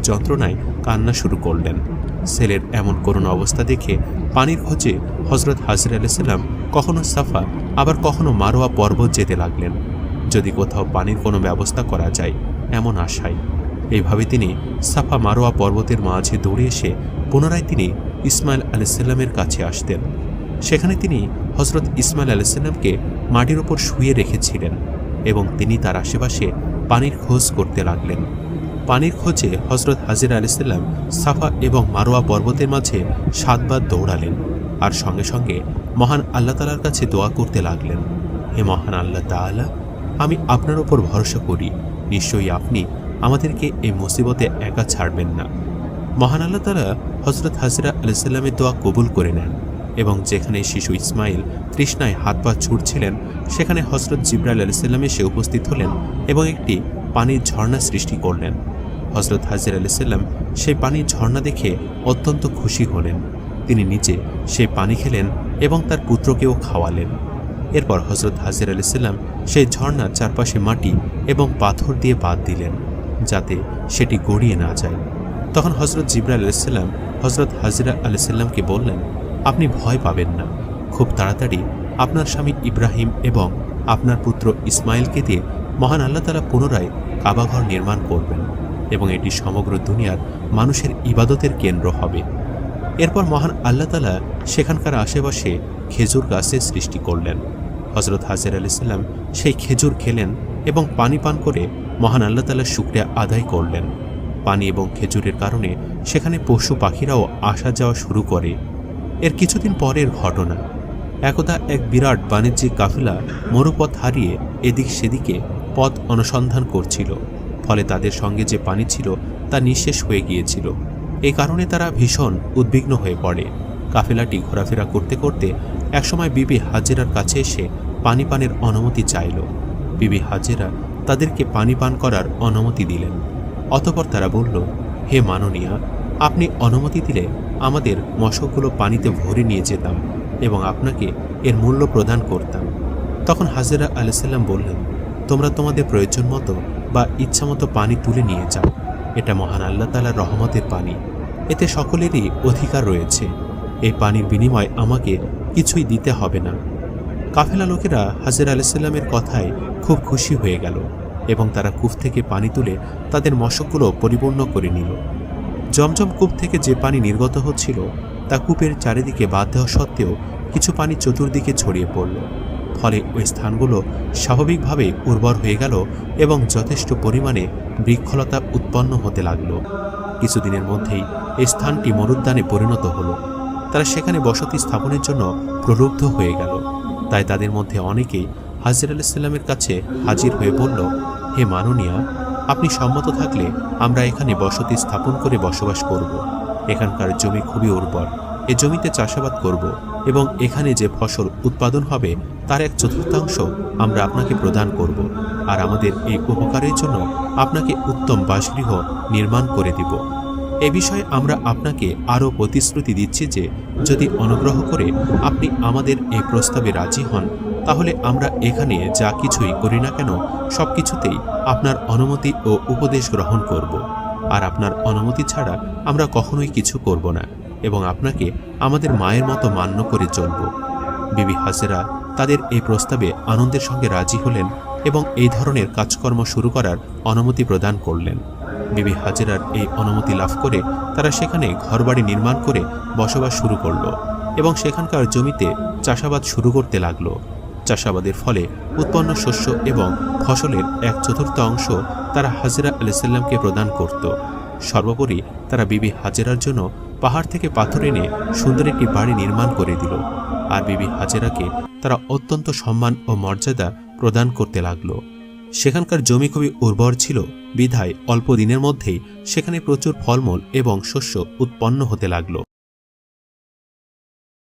যন্ত্রণায় কান্না শুরু করলেন। ছেলের এমন করুণ অবস্থা দেখে পানির খোঁজে হজরত হাজির আলাইসাল্লাম কখনো সাফা আবার কখনো মারোয়া পর্বত যেতে লাগলেন, যদি কোথাও পানির কোনো ব্যবস্থা করা যায় এমন আশায়। এইভাবে তিনি সাফা মারোয়া পর্বতের মাঝে দৌড়ে এসে পুনরায় তিনি ইসমাইল আলাইসাল্লামের কাছে আসতেন। সেখানে তিনি হজরত ইসমাইল আলাইসাল্লামকে মাটির ওপর শুয়ে রেখেছিলেন এবং তিনি তার আশেপাশে পানির খোঁজ করতে লাগলেন। পানির খোঁজে হজরত হাজির আলাইসাল্লাম সাফা এবং মারোয়া পর্বতের মাঝে 7 বার দৌড়ালেন আর সঙ্গে সঙ্গে মহান আল্লাহ তাআলার কাছে দোয়া করতে লাগলেন, হে মহান আল্লাহ তাআলা, আমি আপনার ওপর ভরসা করি, নিশ্চয়ই আপনি আমাদেরকে এই মুসিবতে একা ছাড়বেন না। মহান আল্লাহ তাআলা হজরত হাজিরা আলাইসাল্লামের দোয়া কবুল করে নেন এবং যেখানে শিশু ইসমাইল তৃষ্ণায় হাত পা ছুটছিলেন সেখানে হজরত জিবরাইল আলাইসাল্লাম এসে উপস্থিত হলেন এবং একটি পানির ঝর্ণা সৃষ্টি করলেন। হজরত হাজির আলাইসাল্লাম সেই পানির ঝর্ণা দেখে অত্যন্ত খুশি হলেন। তিনি নিজে সেই পানি খেলেন এবং তার পুত্রকেও খাওয়ালেন। এরপর হজরত হাজির আলাইসাল্লাম সেই ঝর্ণার চারপাশে মাটি এবং পাথর দিয়ে বাঁধ দিলেন যাতে সেটি গড়িয়ে না যায়। তখন হজরত জিবরাইল আলাইসাল্লাম হজরত হাজিরা আলাইসাল্লামকে বললেন, আপনি ভয় পাবেন না, খুব তাড়াতাড়ি আপনার স্বামী ইব্রাহিম এবং আপনার পুত্র ইসমাইলকে দিয়ে মহান আল্লাহ তাআলা পুনরায় কাবাঘর নির্মাণ করবেন এবং এটি সমগ্র দুনিয়ার মানুষের ইবাদতের কেন্দ্র হবে। এরপর মহান আল্লাহ তাআলা সেখানকার আশেপাশে খেজুর গাছের সৃষ্টি করলেন। হজরত হাজির আলাইসাল্লাম সেই খেজুর খেলেন এবং পানি পান করে মহান আল্লাহ তাআলার শুকরিয়া আদায় করলেন। পানি এবং খেজুরের কারণে সেখানে পশু পাখিরাও আসা যাওয়া শুরু করে। এর কিছুদিন পরের ঘটনা, একদা এক বিরাট বাণিজ্যিক কাফেলা মরুপথ হারিয়ে এদিক সেদিকে পথ অনুসন্ধান করছিল, ফলে তাদের সঙ্গে যে পানি ছিল তা নিঃশেষ হয়ে গিয়েছিল। এই কারণে তারা ভীষণ উদ্বিগ্ন হয়ে পড়ে। কাফেলাটি ঘোরাফেরা করতে করতে একসময় বিবি হাজেরার কাছে এসে পানি পানের অনুমতি চাইল। বিবি হাজেরা তাদেরকে পানি পান করার অনুমতি দিলেন। অতঃপর তারা বলল, হে মাননীয়া, আপনি অনুমতি দিলে আমাদের মশকগুলো পানিতে ভরে নিয়ে যেতাম এবং আপনাকে এর মূল্য প্রদান করতাম। তখন হাজেরা আলাইসাল্লাম বললেন, তোমরা তোমাদের প্রয়োজন মতো বা ইচ্ছামতো পানি তুলে নিয়ে যাও, এটা মহান আল্লাহ তাআলার রহমতের পানি, এতে সকলেরই অধিকার রয়েছে, এই পানির বিনিময়ে আমাকে কিছুই দিতে হবে না। কাফেলা লোকেরা হাজেরা আলাইসাল্লামের কথায় খুব খুশি হয়ে গেল এবং তারা কূপ থেকে পানি তুলে তাদের মশকগুলো পরিপূর্ণ করে নিল। জমজম কূপ থেকে যে পানি নির্গত হচ্ছিল তা কূপের চারিদিকে বাঁধ দেওয়া সত্ত্বেও কিছু পানি চতুর্দিকে ছড়িয়ে পড়ল, ফলে ওই স্থানগুলো স্বাভাবিকভাবে উর্বর হয়ে গেল এবং যথেষ্ট পরিমাণে বৃক্ষলতা উৎপন্ন হতে লাগল। কিছুদিনের মধ্যেই এই স্থানটি মরুদ্যানে পরিণত হলো। তারা সেখানে বসতি স্থাপনের জন্য প্রলুব্ধ হয়ে গেল। তাই তাদের মধ্যে অনেকেই হাজির আলাইসাল্লামের কাছে হাজির হয়ে বলল, হে মাননীয়া, আপনি সম্মত থাকলে আমরা এখানে বসতি স্থাপন করে বসবাস করব। এখানকার জমি খুবই উর্বর, এ জমিতে চাষাবাদ করব এবং এখানে যে ফসল উৎপাদন হবে তার 1/4 আমরা আপনাকে প্রদান করব, আর আমাদের এই উপকারের জন্য আপনাকে উত্তম বাসগৃহ নির্মাণ করে দিব। এ বিষয়ে আমরা আপনাকে আরও প্রতিশ্রুতি দিচ্ছি যে যদি অনুগ্রহ করে আপনি আমাদের এই প্রস্তাবে রাজি হন তাহলে আমরা এখানে যা কিছুই করি না কেন সব কিছুতেই আপনার অনুমতি ও উপদেশ গ্রহণ করব, আর আপনার অনুমতি ছাড়া আমরা কখনোই কিছু করব না এবং আপনাকে আমাদের মায়ের মতো মান্য করে চলব। বিবি হাজেরা তাদের এই প্রস্তাবে আনন্দের সঙ্গে রাজি হলেন এবং এই ধরনের কাজকর্ম শুরু করার অনুমতি প্রদান করলেন। বিবি হাজেরার এই অনুমতি লাভ করে তারা সেখানে ঘরবাড়ি নির্মাণ করে বসবাস শুরু করল এবং সেখানকার জমিতে চাষাবাদ শুরু করতে লাগল। চাষাবাদের ফলে উৎপন্ন শস্য এবং ফসলের 1/4 তারা হাজেরা আলাইসাল্লামকে প্রদান করত। সর্বোপরি তারা বিবি হাজেরার জন্য পাহাড় থেকে পাথর এনে সুন্দর একটি বাড়ি নির্মাণ করে দিল, আর বিবি হাজেরাকে তারা অত্যন্ত সম্মান ও মর্যাদা প্রদান করতে লাগল। সেখানকার জমি খুবই উর্বর ছিল বিধায় অল্প দিনের মধ্যেই সেখানে প্রচুর ফলমূল এবং শস্য উৎপন্ন হতে লাগল।